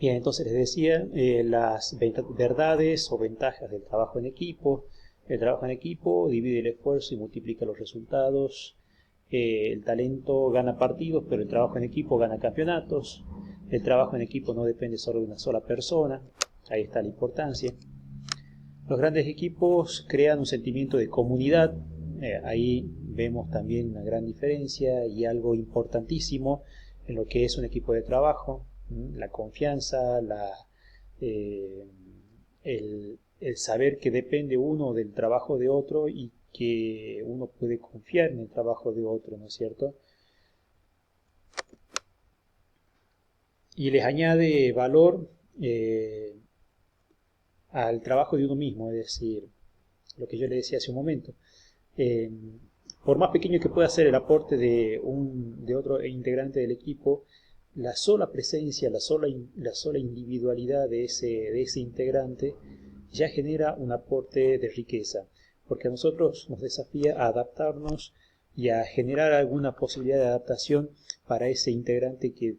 Bien, entonces les decía las verdades o ventajas del trabajo en equipo. El trabajo en equipo divide el esfuerzo y multiplica los resultados. El talento gana partidos, pero el trabajo en equipo gana campeonatos. El trabajo en equipo no depende solo de una sola persona. Ahí está la importancia. Los grandes equipos crean un sentimiento de comunidad. Ahí vemos también una gran diferencia y algo importantísimo en lo que es un equipo de trabajo. La confianza, eh, el saber que depende uno del trabajo de otro y que uno puede confiar en el trabajo de otro, ¿no es cierto? Y les añade valor al trabajo de uno mismo, es decir, lo que yo le decía hace un momento. Eh, por más pequeño que pueda ser el aporte de otro integrante del equipo, la sola presencia, la sola individualidad de ese integrante ya genera un aporte de riqueza, porque a nosotros nos desafía a adaptarnos y a generar alguna posibilidad de adaptación para ese integrante que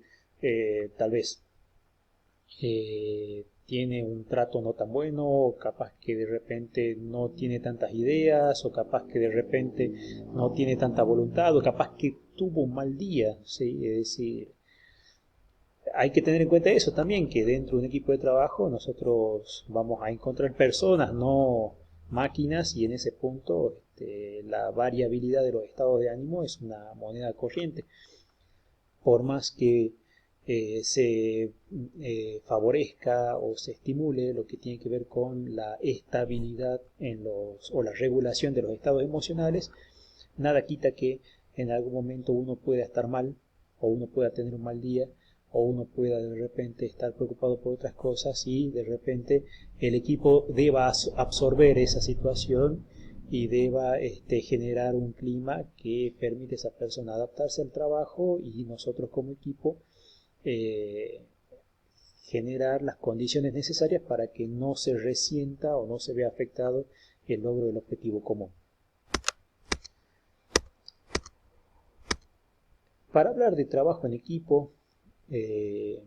tal vez tiene un trato no tan bueno, o capaz que de repente no tiene tantas ideas, o capaz que de repente no tiene tanta voluntad, o capaz que tuvo un mal día, ¿sí? Es decir, hay que tener en cuenta eso también, que dentro de un equipo de trabajo nosotros vamos a encontrar personas, no máquinas, y en ese punto la variabilidad de los estados de ánimo es una moneda corriente. Por más que se favorezca o se estimule lo que tiene que ver con la estabilidad o la regulación de los estados emocionales, nada quita que en algún momento uno pueda estar mal, o uno pueda tener un mal día, o uno pueda de repente estar preocupado por otras cosas y de repente el equipo deba absorber esa situación y deba generar un clima que permite a esa persona adaptarse al trabajo y nosotros como equipo eh, generar las condiciones necesarias para que no se resienta o no se vea afectado el logro del objetivo común. Para hablar de trabajo en equipo, eh,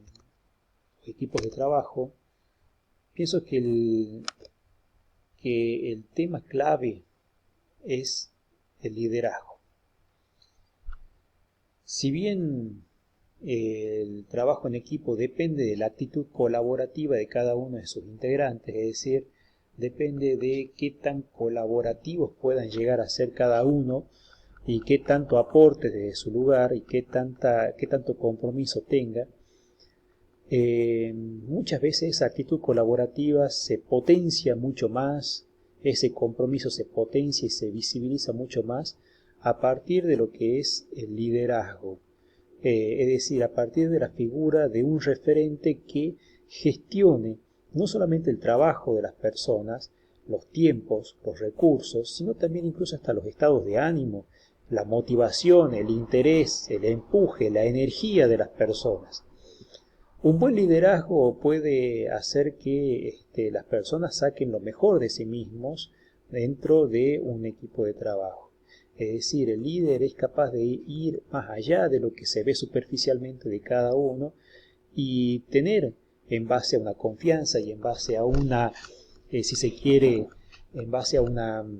equipos de trabajo, pienso que el tema clave es el liderazgo. Si bien el trabajo en equipo depende de la actitud colaborativa de cada uno de sus integrantes, es decir, depende de qué tan colaborativos puedan llegar a ser cada uno y qué tanto aporte desde su lugar y qué tanto compromiso tenga. Muchas veces esa actitud colaborativa se potencia mucho más, ese compromiso se potencia y se visibiliza mucho más a partir de lo que es el liderazgo. Es decir, a partir de la figura de un referente que gestione no solamente el trabajo de las personas, los tiempos, los recursos, sino también incluso hasta los estados de ánimo, la motivación, el interés, el empuje, la energía de las personas. Un buen liderazgo puede hacer que las personas saquen lo mejor de sí mismos dentro de un equipo de trabajo. Es decir, el líder es capaz de ir más allá de lo que se ve superficialmente de cada uno y tener, en base a una confianza y en base a una, si se quiere, en base a una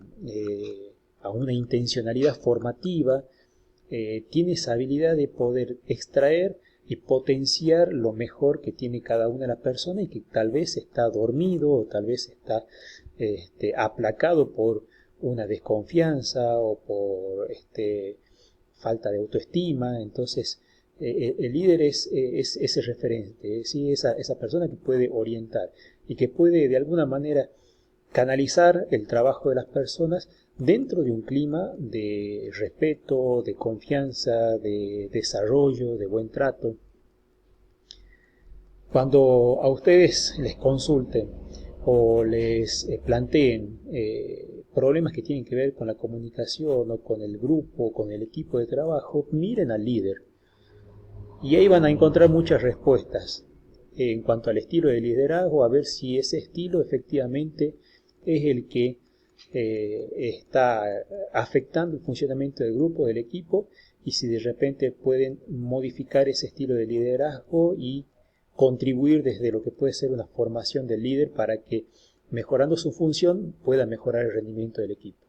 intencionalidad formativa, tiene esa habilidad de poder extraer y potenciar lo mejor que tiene cada una de las personas y que tal vez está dormido o tal vez está aplacado por una desconfianza o por falta de autoestima. Entonces, el líder es ese referente, ¿sí? Esa persona que puede orientar y que puede de alguna manera canalizar el trabajo de las personas dentro de un clima de respeto, de confianza, de desarrollo, de buen trato. Cuando a ustedes les consulten o les planteen problemas que tienen que ver con la comunicación o con el grupo, con el equipo de trabajo, miren al líder y ahí van a encontrar muchas respuestas en cuanto al estilo de liderazgo, a ver si ese estilo efectivamente es el que está afectando el funcionamiento del grupo, del equipo, y si de repente pueden modificar ese estilo de liderazgo y contribuir desde lo que puede ser una formación del líder para que, mejorando su función, pueda mejorar el rendimiento del equipo.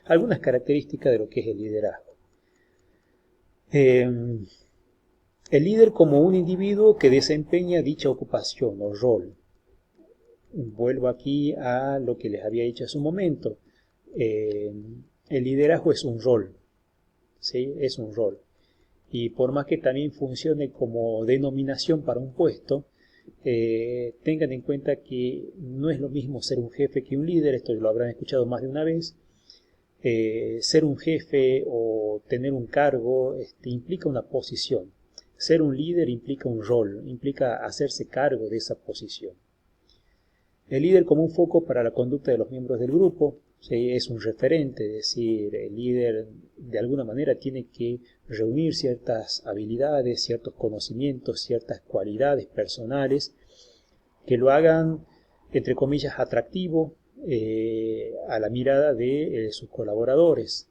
Algunas características de lo que es el liderazgo. El líder como un individuo que desempeña dicha ocupación o rol. Vuelvo aquí a lo que les había dicho hace un momento. El liderazgo es un rol, ¿sí? Es un rol. Y por más que también funcione como denominación para un puesto, tengan en cuenta que no es lo mismo ser un jefe que un líder. Esto lo habrán escuchado más de una vez. Ser un jefe o tener un cargo implica una posición. Ser un líder implica un rol, implica hacerse cargo de esa posición. El líder como un foco para la conducta de los miembros del grupo, ¿sí? Es un referente, es decir, el líder de alguna manera tiene que reunir ciertas habilidades, ciertos conocimientos, ciertas cualidades personales que lo hagan, entre comillas, atractivo a la mirada de sus colaboradores,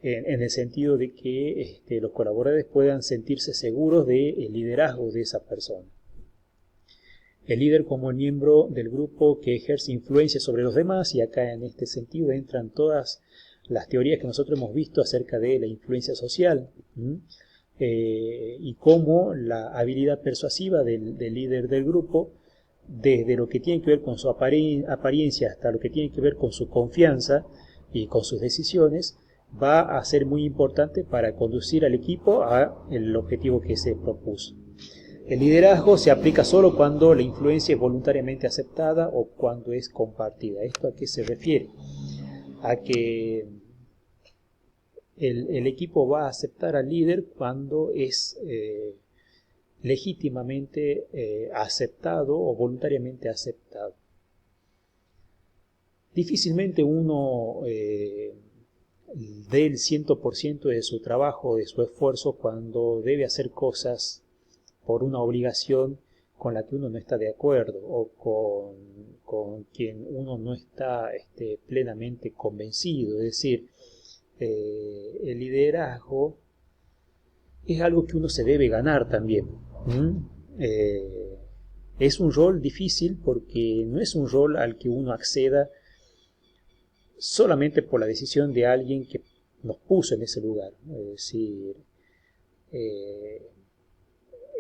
en el sentido de que los colaboradores puedan sentirse seguros del liderazgo de esa persona. El líder como el miembro del grupo que ejerce influencia sobre los demás, y acá en este sentido entran todas las teorías que nosotros hemos visto acerca de la influencia social, y cómo la habilidad persuasiva del líder del grupo, desde lo que tiene que ver con su apariencia hasta lo que tiene que ver con su confianza y con sus decisiones, va a ser muy importante para conducir al equipo al objetivo que se propuso. El liderazgo se aplica solo cuando la influencia es voluntariamente aceptada o cuando es compartida. ¿Esto a qué se refiere? A que el equipo va a aceptar al líder cuando es legítimamente aceptado o voluntariamente aceptado. Difícilmente uno dé el 100% de su trabajo, de su esfuerzo, cuando debe hacer cosas por una obligación con la que uno no está de acuerdo o con quien uno no está plenamente convencido. Es decir, el liderazgo es algo que uno se debe ganar también. Es un rol difícil porque no es un rol al que uno acceda solamente por la decisión de alguien que nos puso en ese lugar. Es decir,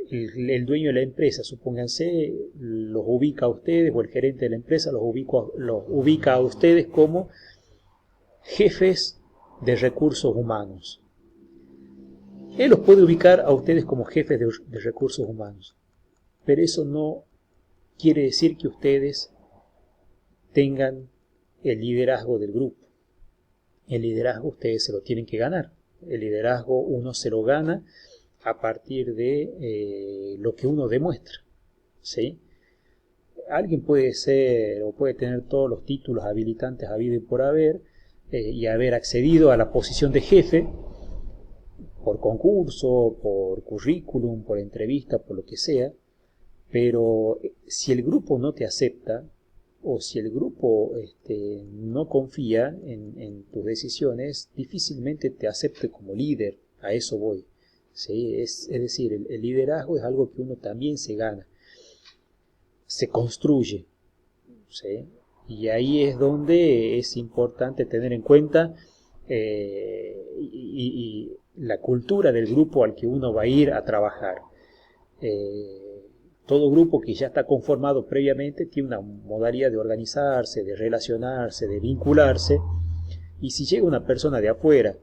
el dueño de la empresa, supónganse, los ubica a ustedes, o el gerente de la empresa los ubica a ustedes como jefes de recursos humanos. Él los puede ubicar a ustedes como jefes de recursos humanos, pero eso no quiere decir que ustedes tengan el liderazgo del grupo. El liderazgo ustedes se lo tienen que ganar. El liderazgo uno se lo gana a partir de lo que uno demuestra, ¿sí? Alguien puede ser o puede tener todos los títulos habilitantes habido y por haber, y haber accedido a la posición de jefe por concurso, por currículum, por entrevista, por lo que sea, pero si el grupo no te acepta o si el grupo no confía en tus decisiones, difícilmente te acepte como líder. A eso voy. ¿Sí? Es decir, el liderazgo es algo que uno también se gana, se construye, ¿sí? Y ahí es donde es importante tener en cuenta y la cultura del grupo al que uno va a ir a trabajar. Todo grupo que ya está conformado previamente tiene una modalidad de organizarse, de relacionarse, de vincularse, y si llega una persona de afuera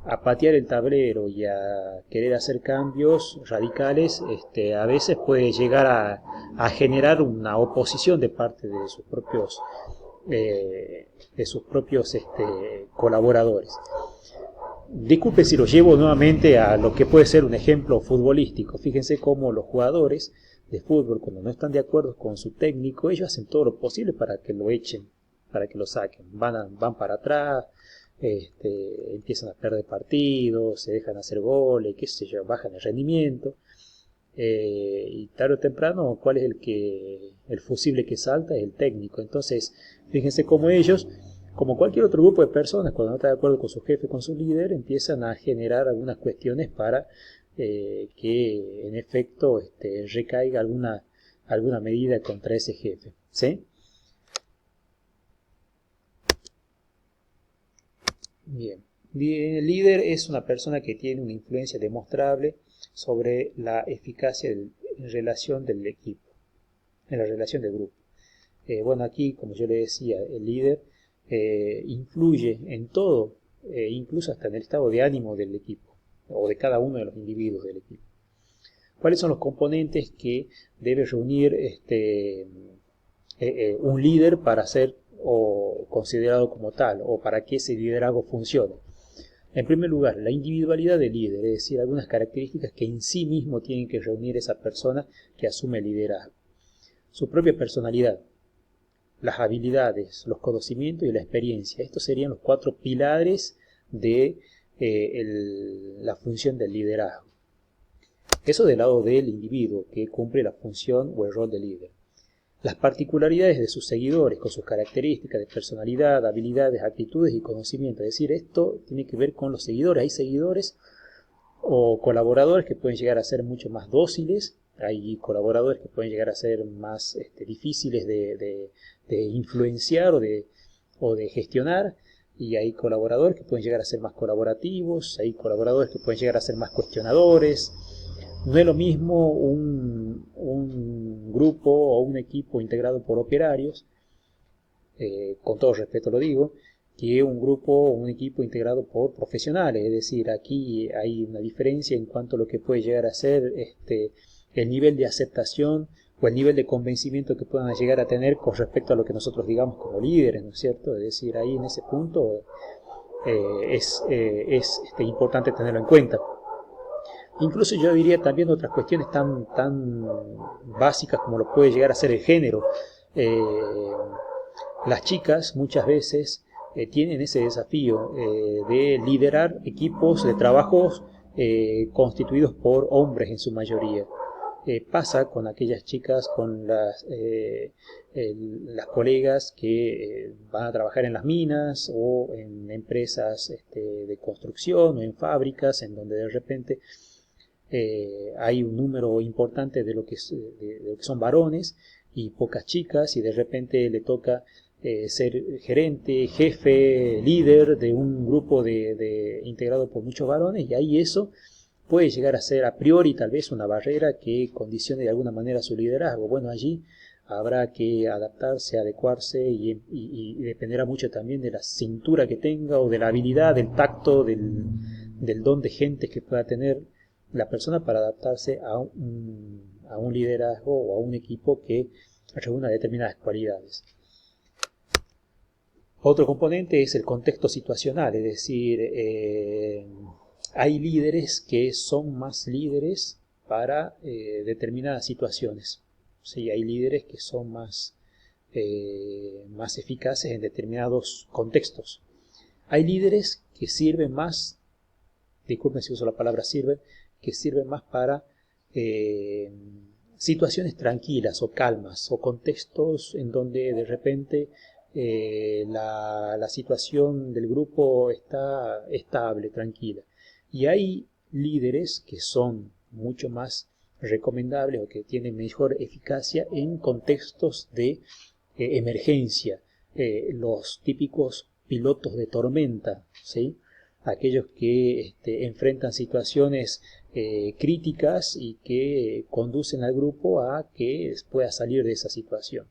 a patear el tablero y a querer hacer cambios radicales, a veces puede llegar a generar una oposición de parte de sus propios colaboradores. Disculpen si los llevo nuevamente a lo que puede ser un ejemplo futbolístico. Fíjense cómo los jugadores de fútbol, cuando no están de acuerdo con su técnico, ellos hacen todo lo posible para que lo echen, para que lo saquen. Van para atrás, empiezan a perder partidos, se dejan hacer goles, qué sé yo, bajan el rendimiento, y tarde o temprano, ¿cuál es el fusible que salta? Es el técnico. Entonces, fíjense cómo ellos, como cualquier otro grupo de personas, cuando no están de acuerdo con su jefe, con su líder, empiezan a generar algunas cuestiones para que en efecto recaiga alguna medida contra ese jefe, ¿sí? Bien. El líder es una persona que tiene una influencia demostrable sobre la eficacia en relación del equipo, en la relación del grupo. Bueno, aquí, como yo le decía, el líder influye en todo, incluso hasta en el estado de ánimo del equipo, o de cada uno de los individuos del equipo. ¿Cuáles son los componentes que debe reunir un líder para ser o considerado como tal, o para que ese liderazgo funcione? En primer lugar, la individualidad del líder, es decir, algunas características que en sí mismo tienen que reunir esa persona que asume el liderazgo. Su propia personalidad, las habilidades, los conocimientos y la experiencia. Estos serían los 4 pilares de la función del liderazgo. Eso del lado del individuo que cumple la función o el rol de líder. Las particularidades de sus seguidores, con sus características de personalidad, habilidades, actitudes y conocimiento. Es decir, esto tiene que ver con los seguidores. Hay seguidores o colaboradores que pueden llegar a ser mucho más dóciles. Hay colaboradores que pueden llegar a ser más difíciles de influenciar o de gestionar. Y hay colaboradores que pueden llegar a ser más colaborativos. Hay colaboradores que pueden llegar a ser más cuestionadores. No es lo mismo un grupo o un equipo integrado por operarios, con todo respeto lo digo, que un grupo o un equipo integrado por profesionales. Es decir, aquí hay una diferencia en cuanto a lo que puede llegar a ser el nivel de aceptación o el nivel de convencimiento que puedan llegar a tener con respecto a lo que nosotros digamos como líderes, ¿no es cierto? Es decir, ahí en ese punto es importante tenerlo en cuenta. Incluso yo diría también otras cuestiones tan básicas como lo puede llegar a ser el género. Las chicas muchas veces tienen ese desafío de liderar equipos de trabajos constituidos por hombres en su mayoría. Pasa con aquellas chicas, con las colegas que van a trabajar en las minas o en empresas de construcción o en fábricas, en donde de repente hay un número importante de lo que son varones y pocas chicas, y de repente le toca ser gerente, jefe, líder de un grupo integrado por muchos varones, y ahí eso puede llegar a ser a priori tal vez una barrera que condicione de alguna manera su liderazgo. Bueno, allí habrá que adaptarse, adecuarse y dependerá mucho también de la cintura que tenga o de la habilidad, del tacto, del don de gente que pueda tener la persona para adaptarse a un liderazgo o a un equipo que reúna determinadas cualidades. Otro componente es el contexto situacional, es decir, hay líderes que son más líderes para determinadas situaciones. Sí, hay líderes que son más eficaces en determinados contextos. Hay líderes que sirven más, disculpen si uso la palabra sirven, que sirven más para situaciones tranquilas o calmas o contextos en donde de repente la situación del grupo está estable, tranquila. Y hay líderes que son mucho más recomendables o que tienen mejor eficacia en contextos de emergencia, los típicos pilotos de tormenta, ¿sí? Aquellos que enfrentan situaciones críticas y que conducen al grupo a que pueda salir de esa situación.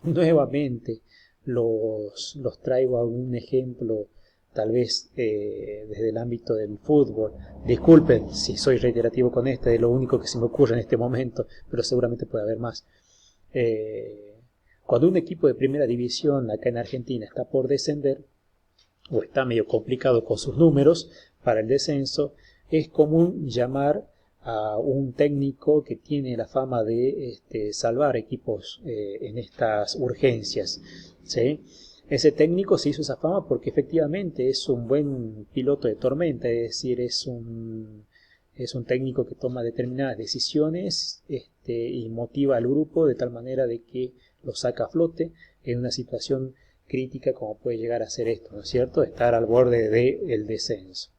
Nuevamente los traigo a un ejemplo tal vez desde el ámbito del fútbol. Disculpen si soy reiterativo con es lo único que se me ocurre en este momento, pero seguramente puede haber más. Cuando un equipo de primera división acá en Argentina está por descender o está medio complicado con sus números para el descenso, es común llamar a un técnico que tiene la fama de salvar equipos en estas urgencias, ¿sí? Ese técnico se hizo esa fama porque efectivamente es un buen piloto de tormenta, es decir, es un técnico que toma determinadas decisiones y motiva al grupo de tal manera de que lo saca a flote en una situación crítica como puede llegar a ser esto, ¿no es cierto? Estar al borde del descenso.